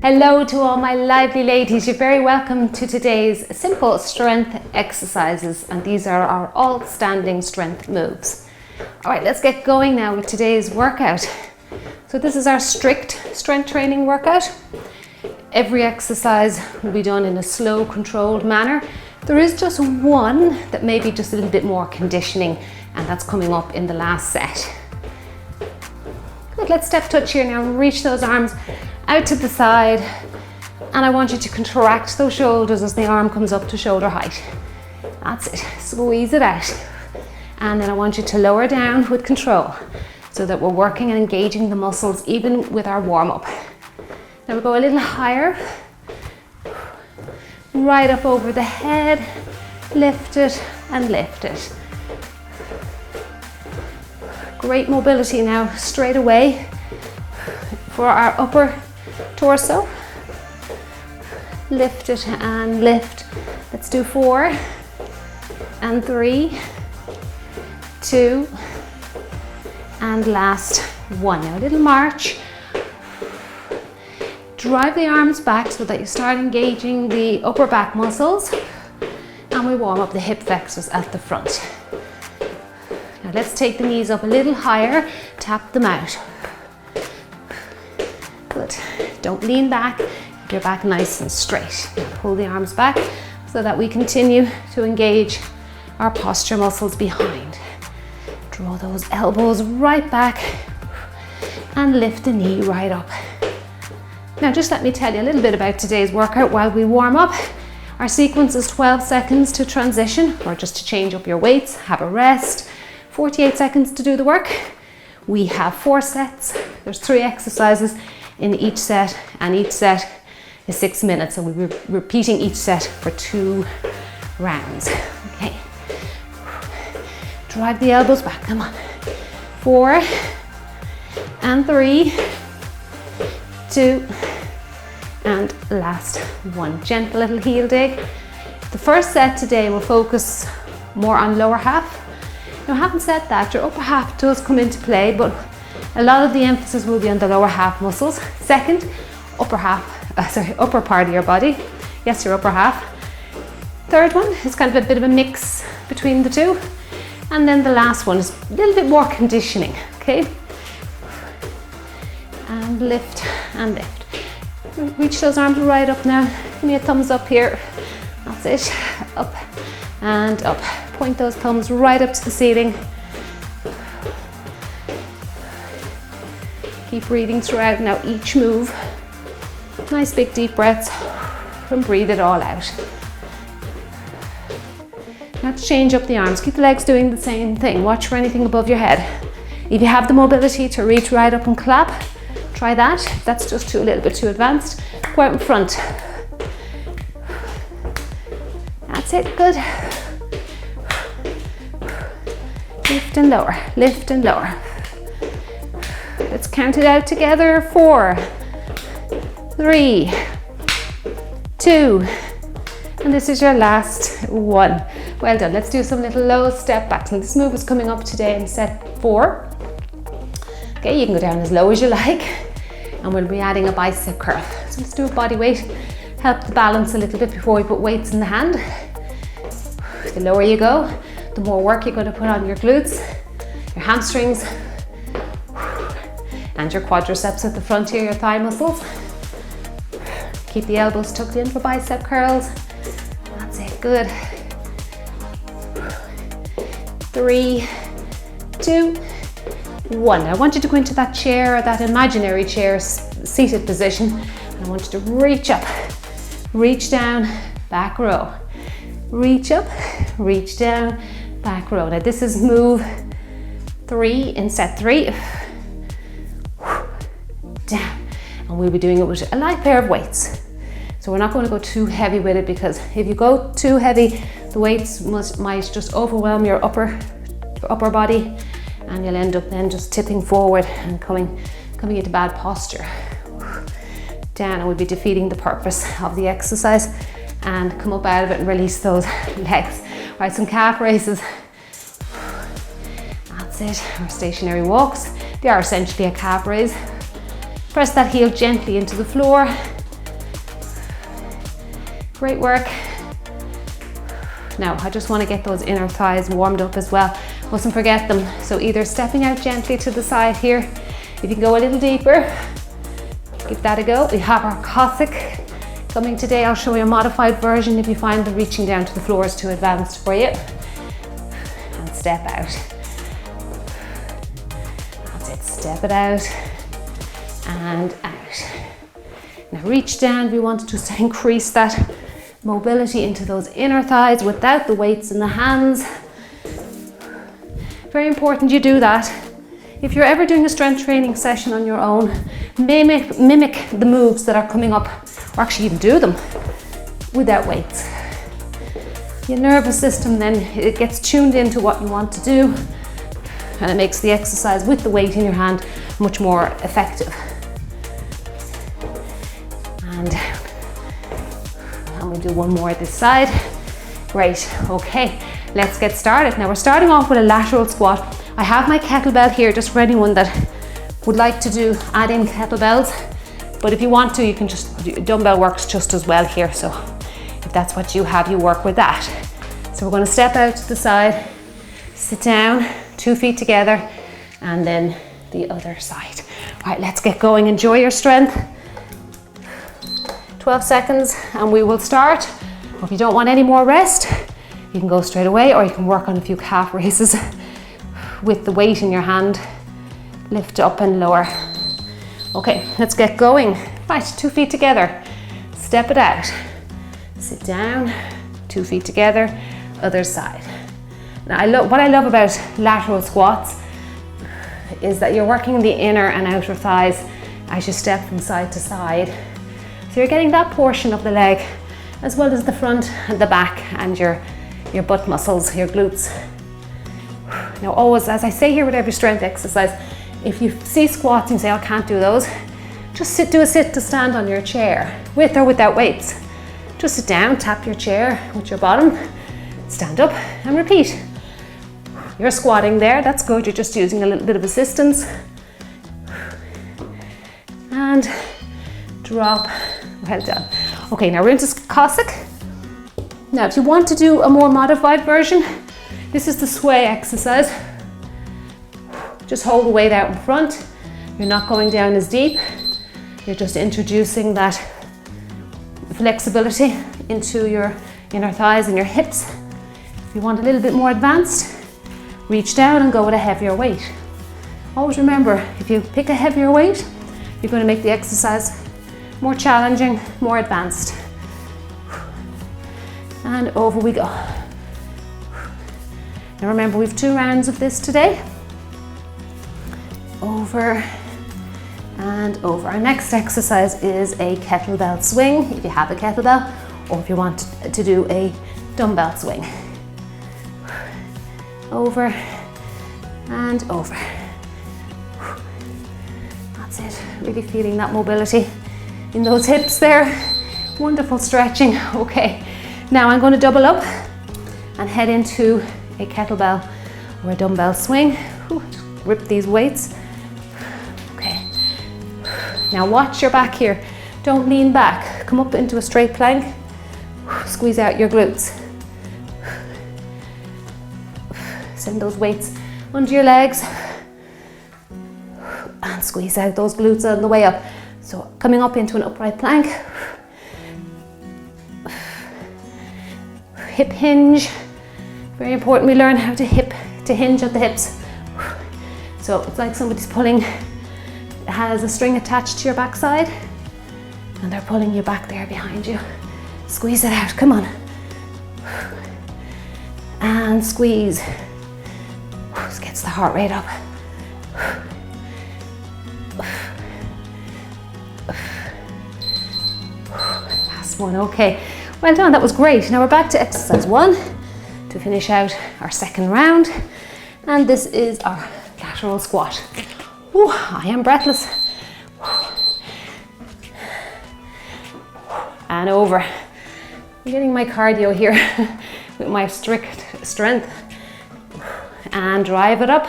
Hello to all my lively ladies. You're very welcome to today's simple strength exercises, and these are our all standing strength moves. All right, let's get going now with today's workout. So this is our strict strength training workout. Every exercise will be done in a slow, controlled manner. There is just one that may be just a little bit more conditioning, and that's coming up in the last set. Good, let's step touch here now. Reach those arms out to the side, and I want you to contract those shoulders as the arm comes up to shoulder height. That's it, squeeze it out. And then I want you to lower down with control so that we're working and engaging the muscles even with our warm-up. Now we go a little higher, right up over the head, lift it and lift it. Great mobility now straight away for our upper torso. Lift it and lift. Let's do 4 and 3, 2, and last 1. Now a little march. Drive the arms back so that you start engaging the upper back muscles, and we warm up the hip flexors at the front. Now let's take the knees up a little higher, tap them out. Good. Don't lean back, keep your back nice and straight. Now pull the arms back so that we continue to engage our posture muscles behind. Draw those elbows right back and lift the knee right up. Now just let me tell you a little bit about today's workout while we warm up. Our sequence is 12 seconds to transition, or just to change up your weights, have a rest. 48 seconds to do the work. We have 4 sets. There's 3 exercises in each set, and each set is 6 minutes, and we'll be repeating each set for 2 rounds. Okay. Drive the elbows back, come on. 4 and 3, 2, and last 1. Gentle little heel dig. The first set today will focus more on lower half. Now, having said that, your upper half does come into play, but a lot of the emphasis will be on the lower half muscles. Second, upper part of your body. Yes, your upper half. Third one is kind of a bit of a mix between the two. And then the last one is a little bit more conditioning, okay? And lift and lift. Reach those arms right up now. Give me a thumbs up here. That's it. Up and up. Point those thumbs right up to the ceiling. Keep breathing throughout now each move. Nice big deep breaths and breathe it all out. Now to change up the arms. Keep the legs doing the same thing. Watch for anything above your head. If you have the mobility to reach right up and clap, try that. If that's just a little bit too advanced, go out in front. That's it, good. Lift and lower, lift and lower. Let's count it out together. 4, 3, 2, and this is your last 1. Well done. Let's do some little low step backs. And this move is coming up today in set 4. Okay, you can go down as low as you like, and we'll be adding a bicep curl. So let's do a body weight. Help the balance a little bit before we put weights in the hand. The lower you go, the more work you're going to put on your glutes, your hamstrings, and your quadriceps at the front here, your thigh muscles. Keep the elbows tucked in for bicep curls. That's it, good. 3, 2, 1. I want you to go into that chair, or that imaginary chair, seated position. And I want you to reach up, reach down, back row. Reach up, reach down, back row. Now this is move 3 in set 3. Down. And we'll be doing it with a light pair of weights. So we're not going to go too heavy with it, because if you go too heavy, the weights might just overwhelm your upper body, and you'll end up then just tipping forward and coming into bad posture. Down, and we'll be defeating the purpose of the exercise, and come up out of it and release those legs. All right, some calf raises. That's it, our stationary walks. They are essentially a calf raise. Press that heel gently into the floor, Great work. Now, I just want to get those inner thighs warmed up as well. Mustn't forget them. So either stepping out gently to the side here. If you can go a little deeper, give that a go. We have our Cossack coming today. I'll show you a modified version if you find the reaching down to the floor is too advanced for you. And step out. That's it, step it out and out. Now reach down. We want to just increase that mobility into those inner thighs without the weights in the hands. Very important you do that. If you're ever doing a strength training session on your own, mimic the moves that are coming up, or actually even do them without weights. Your nervous system then, it gets tuned into what you want to do, and it makes the exercise with the weight in your hand much more effective. And down. And we'll do one more this side. Great, okay, let's get started. Now we're starting off with a lateral squat. I have my kettlebell here just for anyone that would like to add in kettlebells. But if you want to, you can dumbbell works just as well here. So if that's what you have, you work with that. So we're going to step out to the side, sit down, 2 feet together, and then the other side. All right, let's get going. Enjoy your strength. 12 seconds and we will start. Or if you don't want any more rest, you can go straight away, or you can work on a few calf raises with the weight in your hand. Lift up and lower. Okay, let's get going. Right, 2 feet together. Step it out. Sit down, 2 feet together, other side. Now what I love about lateral squats is that you're working the inner and outer thighs as you step from side to side. So you're getting that portion of the leg as well as the front and the back and your butt muscles, your glutes. Now always, as I say here with every strength exercise, if you see squats and you say, I can't do those, just do a sit to stand on your chair, with or without weights. Just sit down, tap your chair with your bottom, stand up and repeat. You're squatting there, that's good, you're just using a little bit of assistance. And drop, well done. Okay, now we're into Cossack. Now if you want to do a more modified version, this is the sway exercise. Just hold the weight out in front. You're not going down as deep. You're just introducing that flexibility into your inner thighs and your hips. If you want a little bit more advanced, reach down and go with a heavier weight. Always remember, if you pick a heavier weight, you're going to make the exercise more challenging, more advanced. And over we go. Now remember, we have 2 rounds of this today. Over and over. Our next exercise is a kettlebell swing, if you have a kettlebell, or if you want to do a dumbbell swing. Over and over. That's it, really feeling that mobility in those hips there. Wonderful stretching. Okay, now I'm going to double up and head into a kettlebell or a dumbbell swing. Rip these weights. Okay, now watch your back here. Don't lean back. Come up into a straight plank. Squeeze out your glutes. Send those weights under your legs and squeeze out those glutes on the way up. So coming up into an upright plank. Hip hinge. Very important we learn how to hinge at the hips. So it's like somebody's has a string attached to your backside and they're pulling you back there behind you. Squeeze it out, come on. And squeeze. This gets the heart rate up. Last one, okay. Well done, that was great. Now we're back to exercise 1 to finish out our second round. And this is our lateral squat. Ooh, I am breathless. And over. I'm getting my cardio here with my strict strength. And drive it up.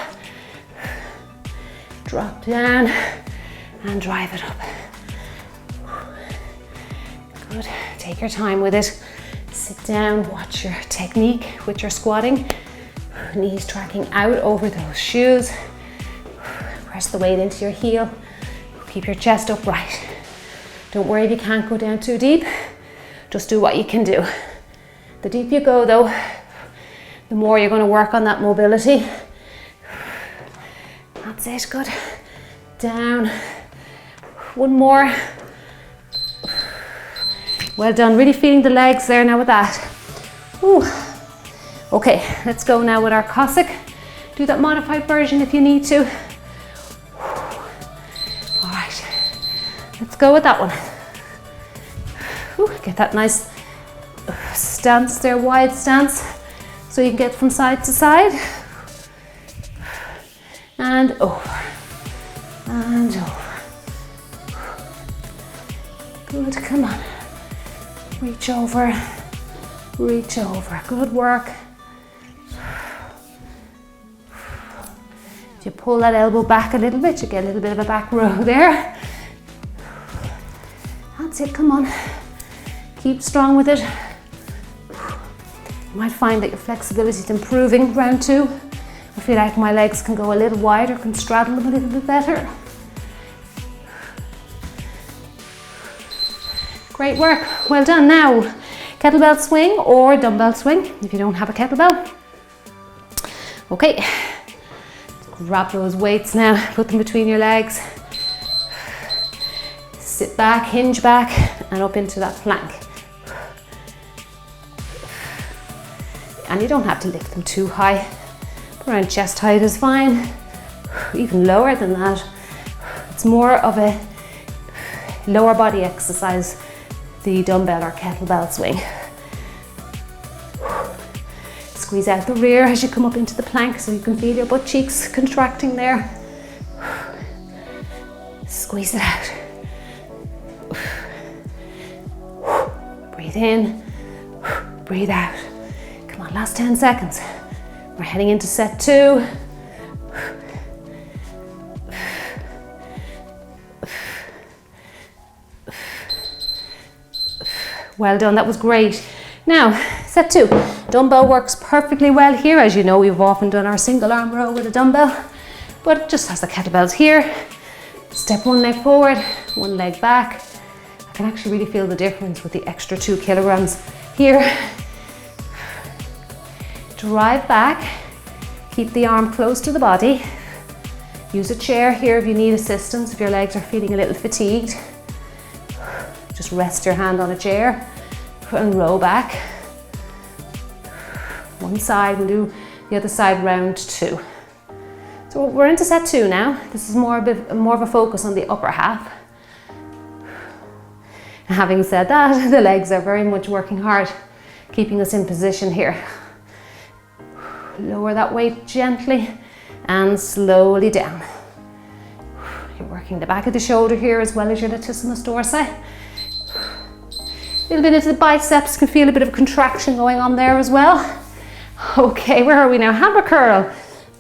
Drop down and drive it up. Good. Take your time with it. Sit down, watch your technique with your squatting. Knees tracking out over those shoes. Press the weight into your heel. Keep your chest upright. Don't worry if you can't go down too deep. Just do what you can do. The deeper you go though, the more you're going to work on that mobility. That's it, good. Down. One more. Well done, really feeling the legs there now with that. Ooh. Okay, let's go now with our Cossack. Do that modified version if you need to. All right, let's go with that one. Ooh, get that nice stance there, wide stance, so you can get from side to side. And over, and over. Good, come on. Reach over, reach over. Good work. If you pull that elbow back a little bit, you get a little bit of a back row there. That's it, come on. Keep strong with it. You might find that your flexibility is improving round 2. I feel like my legs can go a little wider, can straddle them a little bit better. Great work, well done. Now, kettlebell swing or dumbbell swing if you don't have a kettlebell. Okay, grab those weights now, put them between your legs. Sit back, hinge back, and up into that plank. And you don't have to lift them too high. Around chest height is fine. Even lower than that. It's more of a lower body exercise, the dumbbell or kettlebell swing. Squeeze out the rear as you come up into the plank so you can feel your butt cheeks contracting there. Squeeze it out. Breathe in, breathe out. Come on, last 10 seconds. We're heading into set 2. Well done, that was great. Now, set 2. Dumbbell works perfectly well here. As you know, we've often done our single arm row with a dumbbell, but just as the kettlebells here. Step 1 leg forward, 1 leg back. I can actually really feel the difference with the extra 2 kilograms here. Drive back, keep the arm close to the body. Use a chair here if you need assistance, if your legs are feeling a little fatigued. Just rest your hand on a chair and roll back. One side, we'll do the other side round 2. So we're into set 2 now. This is more of a focus on the upper half. And having said that, the legs are very much working hard, keeping us in position here. Lower that weight gently and slowly down. You're working the back of the shoulder here as well as your latissimus dorsi. A little bit into the biceps, can feel a bit of contraction going on there as well. Okay, where are we now? Hammer curl,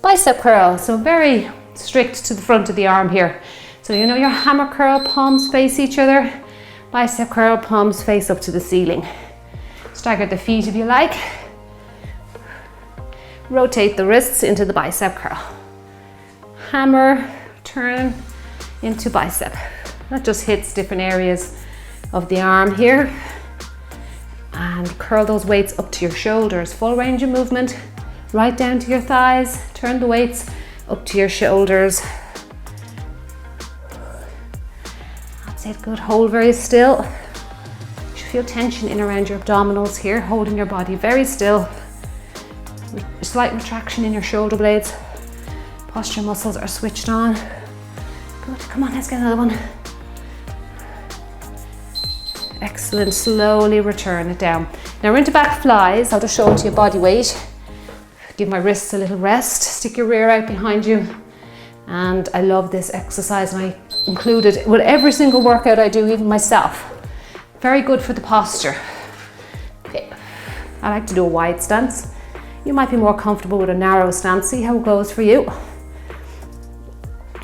bicep curl. So very strict to the front of the arm here. So you know your hammer curl, palms face each other. Bicep curl, palms face up to the ceiling. Stagger the feet if you like. Rotate the wrists into the bicep curl. Hammer, turn into bicep. That just hits different areas of the arm here. And curl those weights up to your shoulders. Full range of movement, right down to your thighs. Turn the weights up to your shoulders. That's it, good. Hold very still. You should feel tension in around your abdominals here, holding your body very still. Slight retraction in your shoulder blades. Posture muscles are switched on. Good, come on, let's get another one. Excellent, slowly return it down. Now we're into back flies. I'll just show it to you body weight. Give my wrists a little rest. Stick your rear out behind you. And I love this exercise and I include it with every single workout I do, even myself. Very good for the posture. Okay, I like to do a wide stance. You might be more comfortable with a narrow stance. See how it goes for you.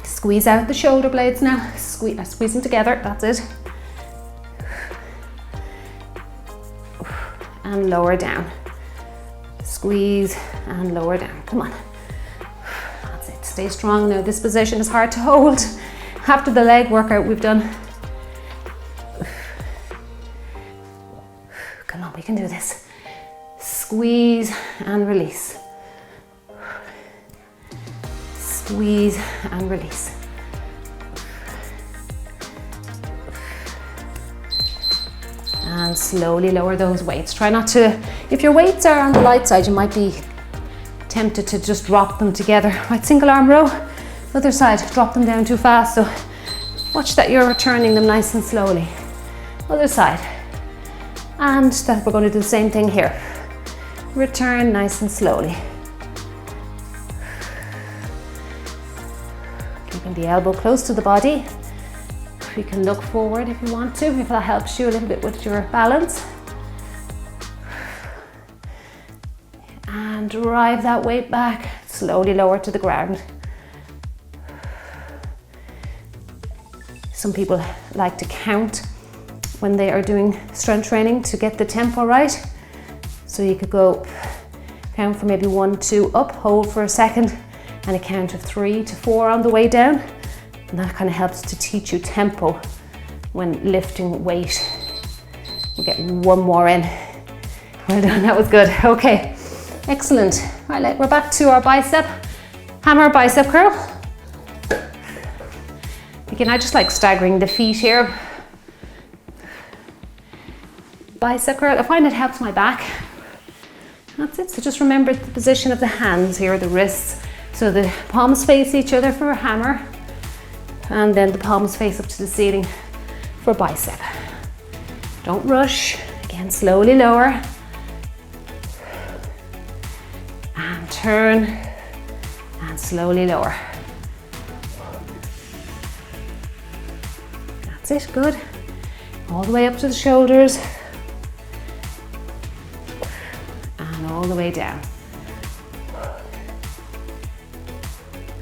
Squeeze out the shoulder blades now. Squeeze them together, that's it. and lower down. Squeeze and lower down. Come on. That's it. Stay strong now. This position is hard to hold. After the leg workout we've done. Come on, we can do this. Squeeze and release. Squeeze and release. And slowly lower those weights. Try not to, if your weights are on the light side, you might be tempted to just drop them together. Right, single arm row, other side, drop them down too fast. So watch that you're returning them nice and slowly. Other side. And that we're going to do the same thing here. Return nice and slowly. Keeping the elbow close to the body. You can look forward if you want to, if that helps you a little bit with your balance. And drive that weight back, slowly lower to the ground. Some people like to count when they are doing strength training to get the tempo right. So you could go count for maybe 1, 2 up, hold for a second, and a count of 3 to 4 on the way down. And that kind of helps to teach you tempo when lifting weight. We'll get one more in. Well done, that was good. Okay, excellent. All right, we're back to our bicep. Hammer bicep curl. Again, I just like staggering the feet here. Bicep curl, I find it helps my back. That's it, so just remember the position of the hands here, the wrists. So the palms face each other for a hammer. And then the palms face up to the ceiling for bicep. Don't rush. Again, slowly lower. And turn. And slowly lower. That's it, good. All the way up to the shoulders. And all the way down.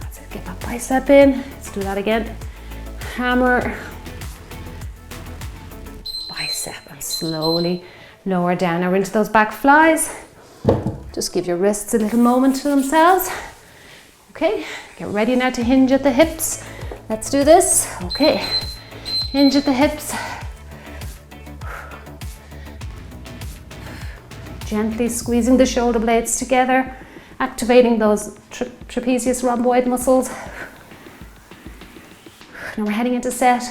That's it, get that bicep in. Let's do that again. Hammer, bicep, and slowly lower down. Now into those back flies. Just give your wrists a little moment to themselves. Okay, get ready now to hinge at the hips. Let's do this. Okay, hinge at the hips. Gently squeezing the shoulder blades together, activating those trapezius rhomboid muscles. Now we're heading into set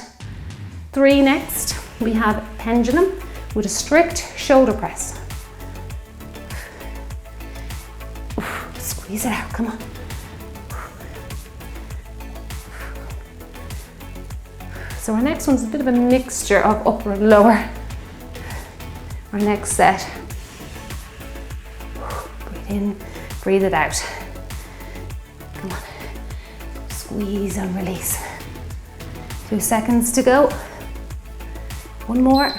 3 next. We have pendulum with a strict shoulder press. Squeeze it out, come on. So our next one's a bit of a mixture of upper and lower. Our next set. Breathe in, breathe it out. Come on. Squeeze and release. 2 seconds to go. One more.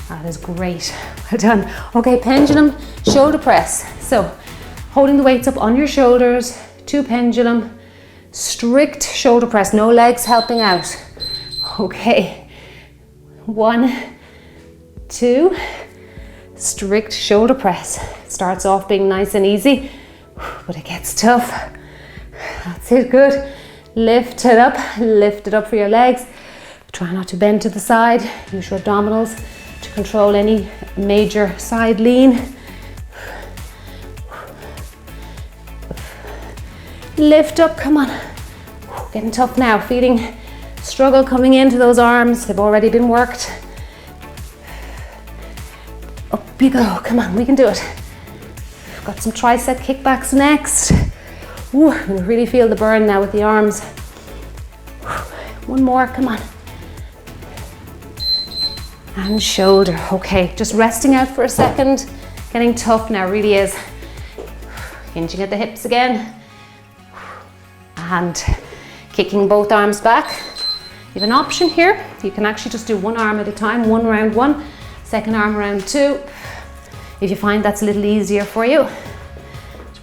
That is great. Well done. Okay, pendulum shoulder press. So holding the weights up on your shoulders, 2 pendulum, strict shoulder press, no legs helping out. Okay, 1, 2, strict shoulder press. Starts off being nice and easy, but it gets tough. That's it, good. Lift it up for your legs. Try not to bend to the side. Use your abdominals to control any major side lean. Lift up, come on. Getting tough now, feeling struggle coming into those arms. They've already been worked. Up you go, come on, we can do it. Got some tricep kickbacks next. Ooh, I'm gonna really feel the burn now with the arms. One more, come on. And shoulder, okay. Just resting out for a second. Getting tough now, really is. Hinging at the hips again. And kicking both arms back. You have an option here. You can actually just do one arm at a time, one round 1, second arm round 2. If you find that's a little easier for you.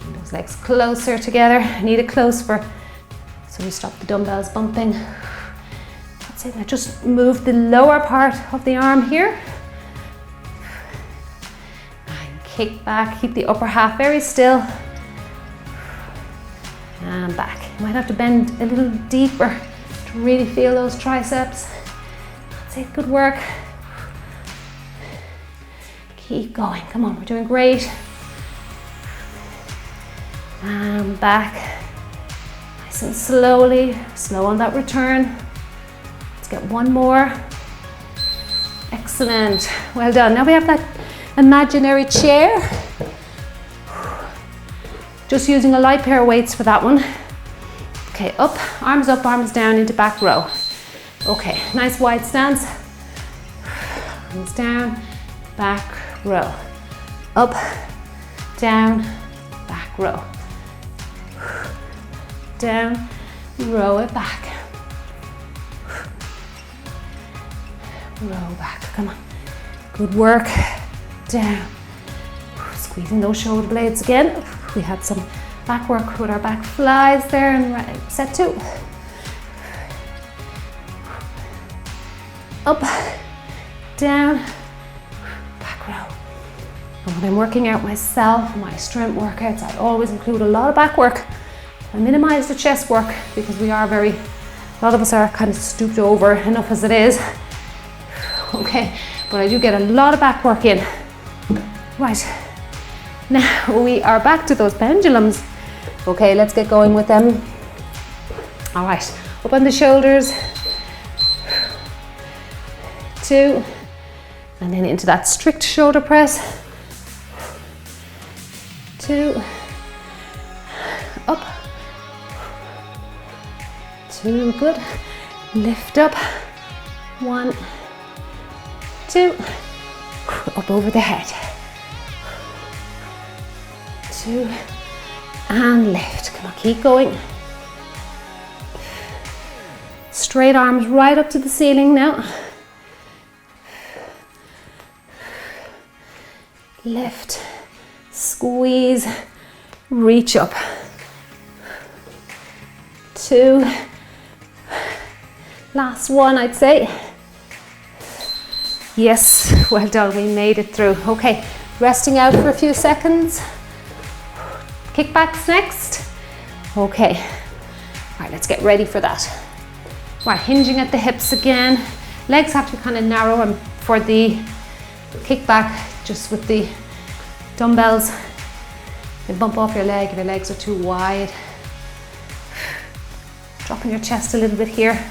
Bring those legs closer together. Need it close for, so we stop the dumbbells bumping. That's it, now just move the lower part of the arm here. Kick back, keep the upper half very still. And back. You might have to bend a little deeper to really feel those triceps. That's it, good work. Keep going, come on, we're doing great. And back. Nice and slowly, slow on that return. Let's get one more. Excellent, well done. Now we have that imaginary chair. Just using a light pair of weights for that one. Okay, up, arms down into back row. Okay, nice wide stance. Arms down, back row. Up, down, back row. Down, row it back. Row back, come on. Good work. Down. Squeezing those shoulder blades again. We had some back work with our back flies there, and set 2. Up, down, back row. And when I'm working out myself, my strength workouts, I always include a lot of back work. I minimize the chest work because a lot of us are kind of stooped over enough as it is. Okay, but I do get a lot of back work in. Right, now we are back to those pendulums. Okay, let's get going with them. All right, up on the shoulders. 2, and then into that strict shoulder press. 2, up. 2, good. Lift up. 1, 2, up over the head. 2, and lift. Come on, keep going. Straight arms right up to the ceiling now. Lift, squeeze, reach up. 2, last one, I'd say. Yes, well done, we made it through. Okay, resting out for a few seconds. Kickbacks next. Okay, all right, let's get ready for that. Right, hinging at the hips again. Legs have to be kind of narrow, and for the kickback, just with the dumbbells, they bump off your leg if your legs are too wide. Dropping your chest a little bit here.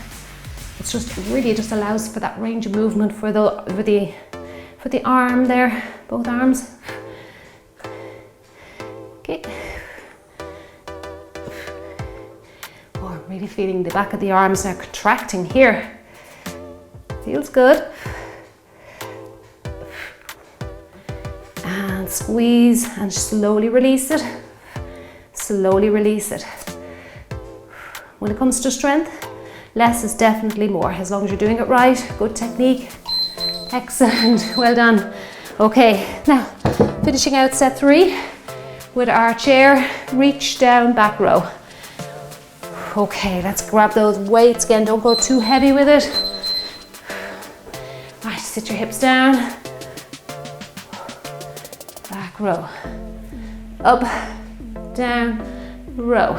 It's just really just allows for that range of movement for the arm there, both arms. Okay. Oh, I'm really feeling the back of the arms now contracting here. Feels good. And squeeze and slowly release it. Slowly release it. When it comes to strength, less is definitely more, as long as you're doing it right. Good technique. Excellent, well done. Okay, now finishing out set 3 with our chair, reach down, back row. Okay, let's grab those weights again, don't go too heavy with it. Right, sit your hips down. Back row. Up, down, row.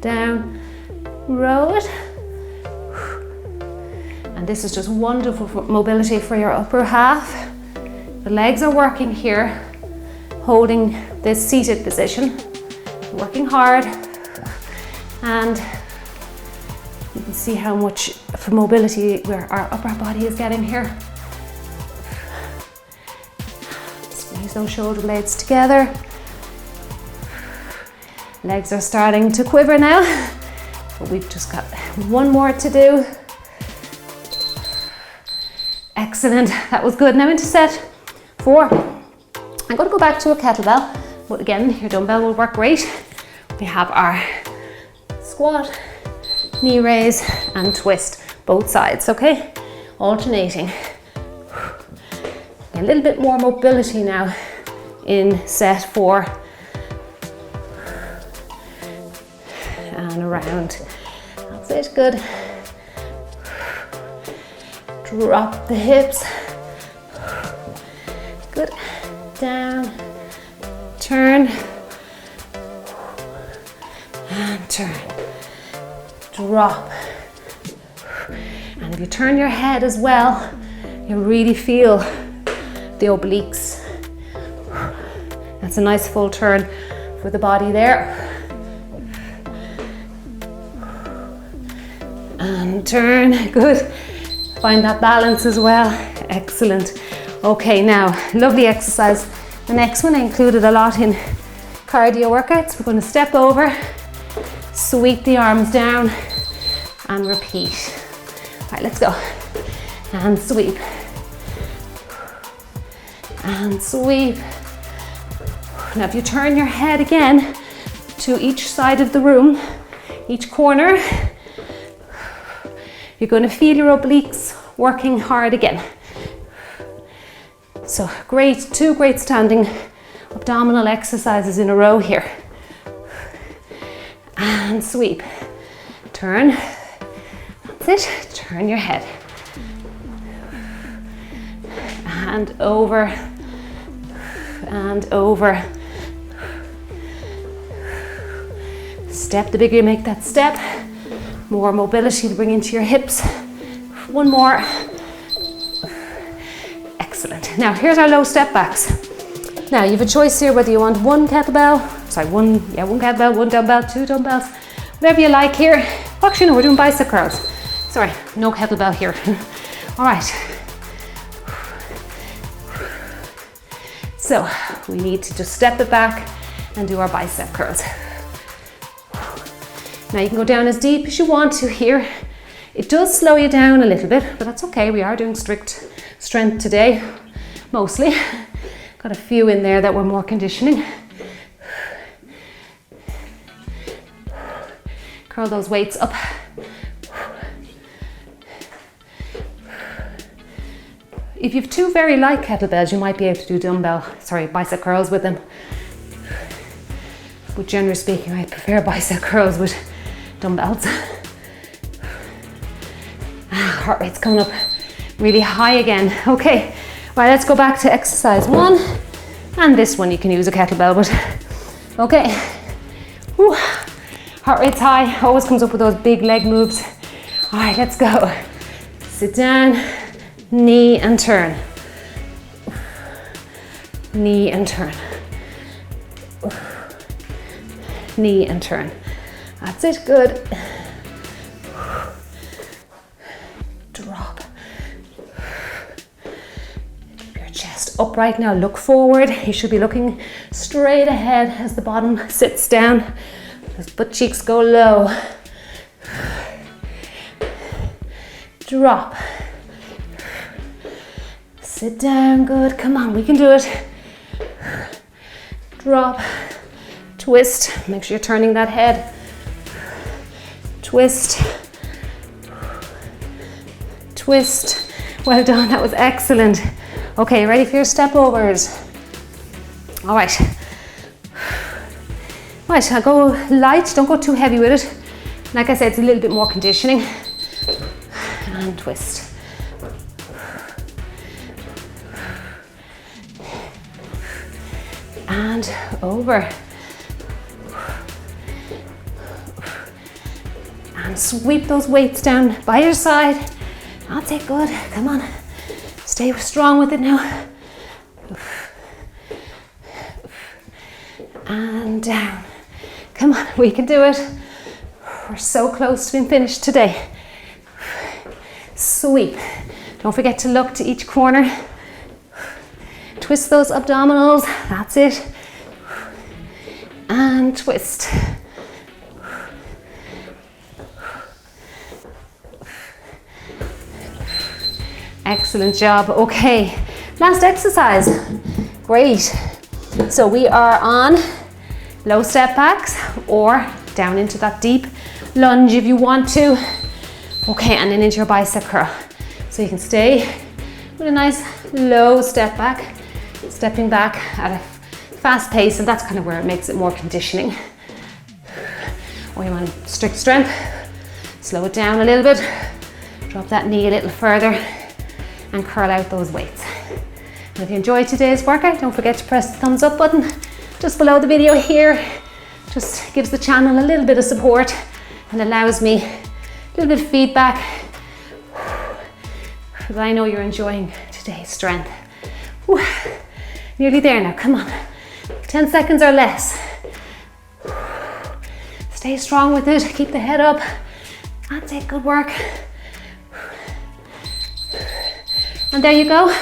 Down, row it. And this is just wonderful for mobility for your upper half. The legs are working here, holding this seated position, working hard, and you can see how much for mobility where our upper body is getting here. Squeeze those shoulder blades together. Legs are starting to quiver now, but we've just got one more to do. Excellent, that was good. Now into set 4. I'm going to go back to a kettlebell, but again, your dumbbell will work great. We have our squat, knee raise, and twist, both sides, okay? Alternating. A little bit more mobility now in set 4. And around. That's it, good. Drop the hips. down, turn, and turn, drop. And if you turn your head as well, you really feel the obliques. That's a nice full turn for the body there. And turn, good. Find that balance as well, excellent. Okay, now, lovely exercise. The next one I included a lot in cardio workouts. We're going to step over, sweep the arms down, and repeat. All right, let's go. And sweep. And sweep. Now, if you turn your head again to each side of the room, each corner, you're going to feel your obliques working hard again. So great, two great standing abdominal exercises in a row here. And sweep. Turn. That's it. Turn your head. And over. And over. Step, the bigger you make that step, more mobility to bring into your hips. One more. Excellent. Now here's our low step backs. Now you have a choice here whether you want one kettlebell, one kettlebell, one dumbbell, two dumbbells, whatever you like here. Actually no, we're doing bicep curls. Sorry, no kettlebell here. All right. So we need to just step it back and do our bicep curls. Now you can go down as deep as you want to here. It does slow you down a little bit, but that's okay. We are doing strict strength today, mostly. Got a few in there that were more conditioning. Curl those weights up. If you have two very light kettlebells, you might be able to do bicep curls with them. But generally speaking, I prefer bicep curls with dumbbells. Heart rate's coming up really high again. Okay, right, let's go back to exercise one. And this one you can use a kettlebell with. Okay. Whew. Heart rate's high, always comes up with those big leg moves. All right, let's go. Sit down, knee and turn. Knee and turn. Knee and turn. That's it, good. Drop. Keep your chest upright now, look forward. You should be looking straight ahead as the bottom sits down. Those butt cheeks go low. Drop. Sit down, good, come on, we can do it. Drop. Twist, make sure you're turning that head. Twist. Twist. Well done, that was excellent. Okay, ready for your step overs? All right. Right, I'll go light, don't go too heavy with it. Like I said, it's a little bit more conditioning. And twist. And over. And sweep those weights down by your side. That's it, good, come on. Stay strong with it now. And down. Come on, we can do it. We're so close to being finished today. Sweep. Don't forget to look to each corner. Twist those abdominals, that's it. And twist. Excellent job. Okay, last exercise. Great. So we are on low step backs or down into that deep lunge if you want to. Okay, and then into your bicep curl. So you can stay with a nice low step back, stepping back at a fast pace, and that's kind of where it makes it more conditioning. Or you want strict strength, slow it down a little bit, drop that knee a little further, and curl out those weights. If you enjoyed today's workout, don't forget to press the thumbs up button just below the video here. Just gives the channel a little bit of support and allows me a little bit of feedback, because I know you're enjoying today's strength. Whew. Nearly there now, come on. 10 seconds or less. Stay strong with it, keep the head up. That's it, good work. And there you go.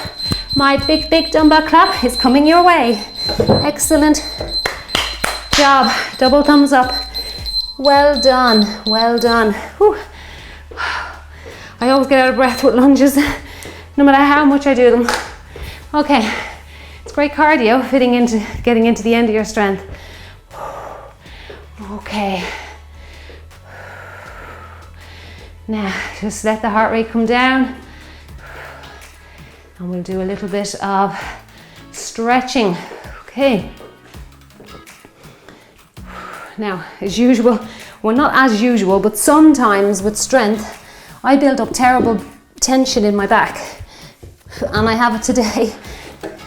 My big dumbbell clap is coming your way. Excellent job. Double thumbs up. Well done, well done. Whew. I always get out of breath with lunges, no matter how much I do them. Okay, it's great cardio, getting into the end of your strength. Okay. Now, just let the heart rate come down. And we'll do a little bit of stretching. Okay. Now, as usual, well, not as usual, but sometimes with strength, I build up terrible tension in my back. And I have it today.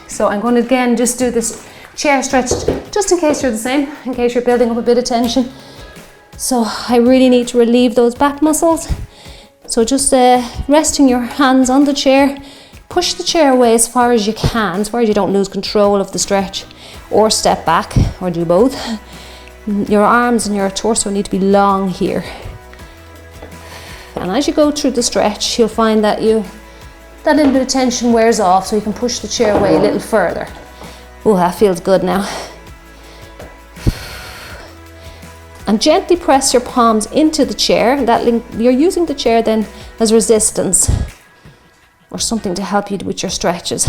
So I'm going to again just do this chair stretch, just in case you're the same, in case you're building up a bit of tension. So I really need to relieve those back muscles. So just resting your hands on the chair, push the chair away as far as you can, as far as you don't lose control of the stretch, or step back, or do both. Your arms and your torso need to be long here. And as you go through the stretch, you'll find that that little bit of tension wears off, so you can push the chair away a little further. Oh, that feels good now. And gently press your palms into the chair. You're using the chair then as resistance or something to help you with your stretches.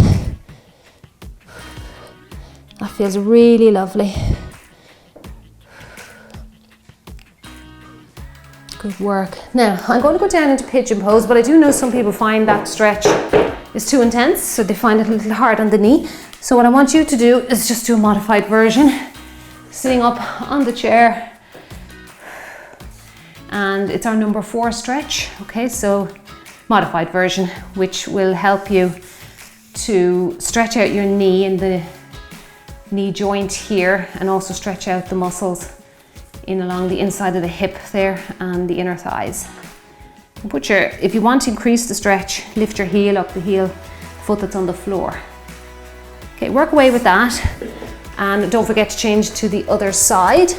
That feels really lovely. Good work. Now, I'm going to go down into pigeon pose, but I do know some people find that stretch is too intense, so they find it a little hard on the knee. So what I want you to do is just do a modified version, sitting up on the chair. And it's our number 4 stretch. Okay, so modified version, which will help you to stretch out your knee and the knee joint here, and also stretch out the muscles in along the inside of the hip there and the inner thighs. And if you want to increase the stretch, lift your heel up, the foot that's on the floor. Okay, work away with that, and don't forget to change to the other side.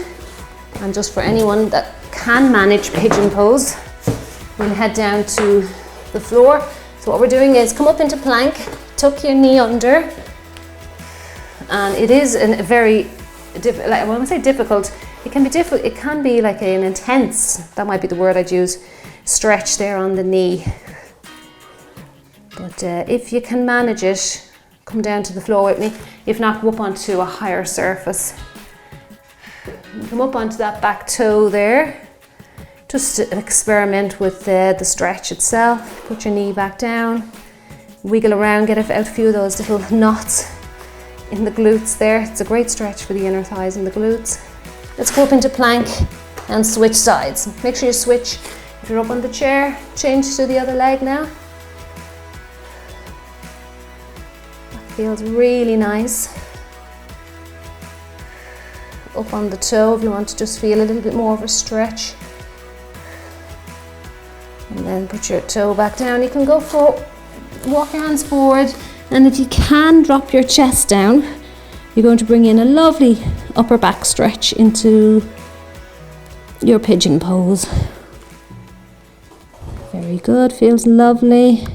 And just for anyone that can manage pigeon pose, we'll head down to the floor. So what we're doing is come up into plank, tuck your knee under, and it is a very when I say difficult, it can be like an intense, that might be the word I'd use, stretch there on the knee. But if you can manage it, come down to the floor with me. If not, go up onto a higher surface. Come up onto that back toe there. Just experiment with the stretch itself. Put your knee back down. Wiggle around, get out a few of those little knots in the glutes there. It's a great stretch for the inner thighs and the glutes. Let's go up into plank and switch sides. Make sure you switch. If you're up on the chair, change to the other leg now. That feels really nice. Up on the toe if you want to just feel a little bit more of a stretch. And then put your toe back down. You can go for walk your hands forward, and if you can drop your chest down, you're going to bring in a lovely upper back stretch into your pigeon pose. Very good, feels lovely.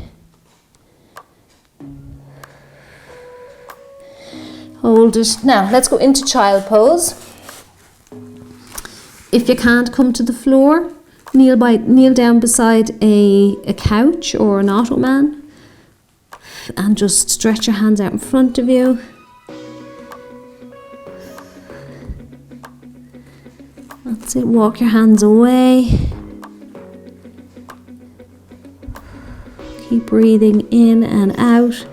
Hold it. Now let's go into child pose. If you can't come to the floor, kneel down beside a couch or an ottoman and just stretch your hands out in front of you. That's it, walk your hands away. Keep breathing in and out.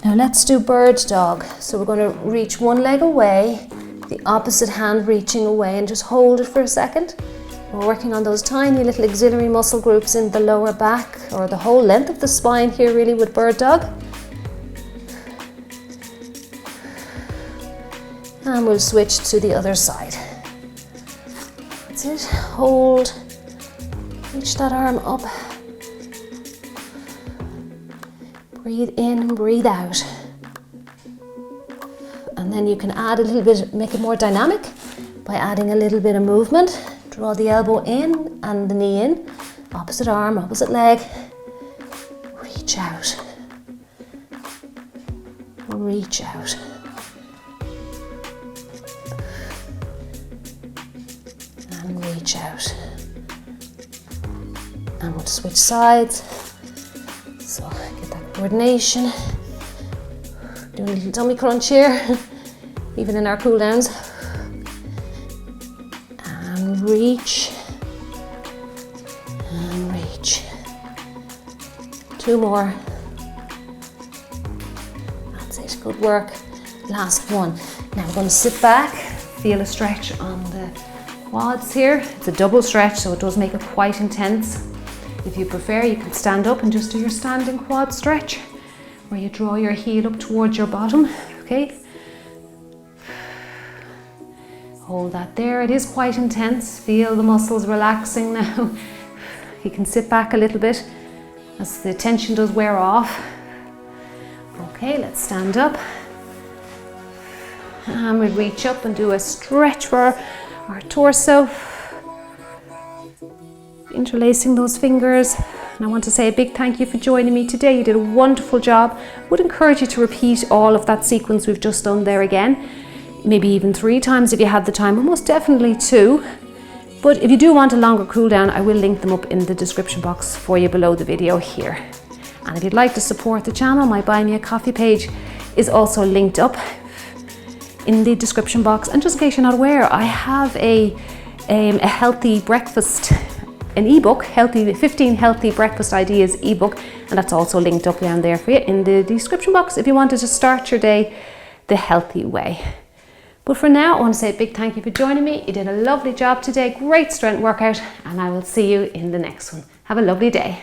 Now let's do bird dog. So we're going to reach one leg away, the opposite hand reaching away, and just hold it for a second. We're working on those tiny little auxiliary muscle groups in the lower back, or the whole length of the spine here really with bird dog. And we'll switch to the other side. That's it. Hold. Reach that arm up. Breathe in and breathe out. And then you can add a little bit, make it more dynamic by adding a little bit of movement. Draw the elbow in and the knee in. Opposite arm, opposite leg. Reach out. Reach out. And reach out. And we'll switch sides. So get that coordination. Doing a little tummy crunch here, even in our cool downs. And reach. And reach. 2 more. That's it, good work. Last one. Now we're going to sit back, feel a stretch on the quads here. It's a double stretch, so it does make it quite intense. If you prefer, you can stand up and just do your standing quad stretch, where you draw your heel up towards your bottom, okay? Hold that there. It is quite intense. Feel the muscles relaxing now. You can sit back a little bit as the tension does wear off. Okay, let's stand up. And we reach up and do a stretch for our torso. Interlacing those fingers. And I want to say a big thank you for joining me today. You did a wonderful job. I would encourage you to repeat all of that sequence we've just done there again. Maybe even 3 times if you had the time, and most definitely 2. But if you do want a longer cool down, I will link them up in the description box for you below the video here. And if you'd like to support the channel, my Buy Me a Coffee page is also linked up in the description box. And just in case you're not aware, I have a healthy breakfast, an ebook, 15 healthy breakfast ideas ebook, and that's also linked up down there for you in the description box if you wanted to start your day the healthy way. But for now, I want to say a big thank you for joining me. You did a lovely job today, great strength workout, and I will see you in the next one. Have a lovely day.